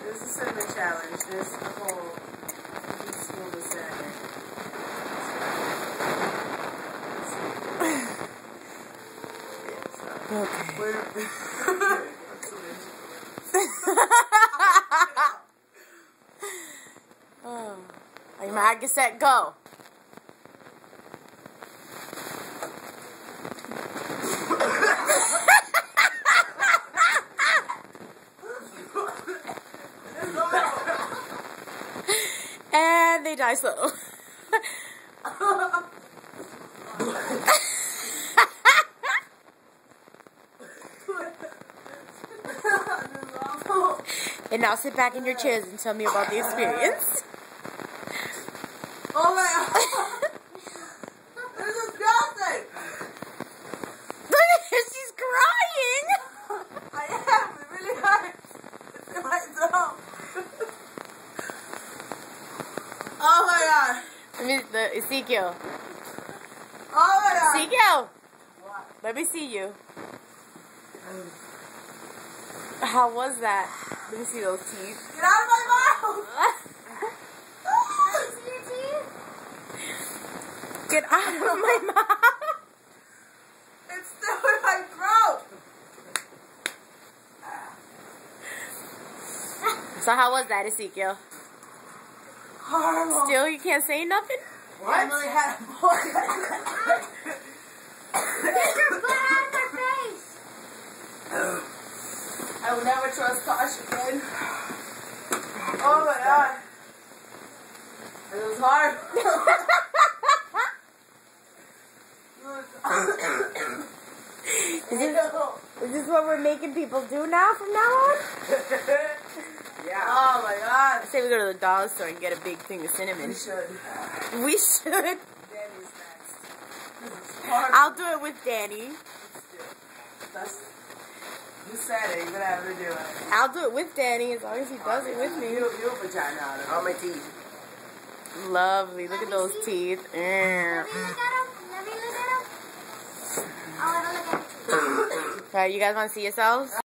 This is cinnamon challenge. This whole spoon of cinnamon. Okay. Oh. Are you mad? Get set, go. And they die slow. And now sit back in your chairs and tell me about the experience. Oh my God! This is disgusting! Look at her, she's crying! I am, it really hurts. It's in my throat. Oh my God! Let me, Ezekiel. Oh my God! Ezekiel! What? Let me see you. How was that? Let me see those teeth. Get out of my mouth! Get out of my mouth! It's still in my throat! So how was that, Ezekiel? Horrible. Still, you can't say nothing? What? Emily had a boy. I will never trust Tosh again. Oh my God. It was hard. Is this what we're making people do now from now on? Yeah. Oh my God. I say we go to the dollar store and get a big thing of cinnamon. We should. We should. Danny's next. I'll do it with Danny. You said it. You're gonna have to do it. I'll do it with Danny as long as he does it with me. You have a vagina on it. On my teeth. Lovely. Look at those teeth. Let me look at him. I want to look at him. Alright, you guys want to see yourselves?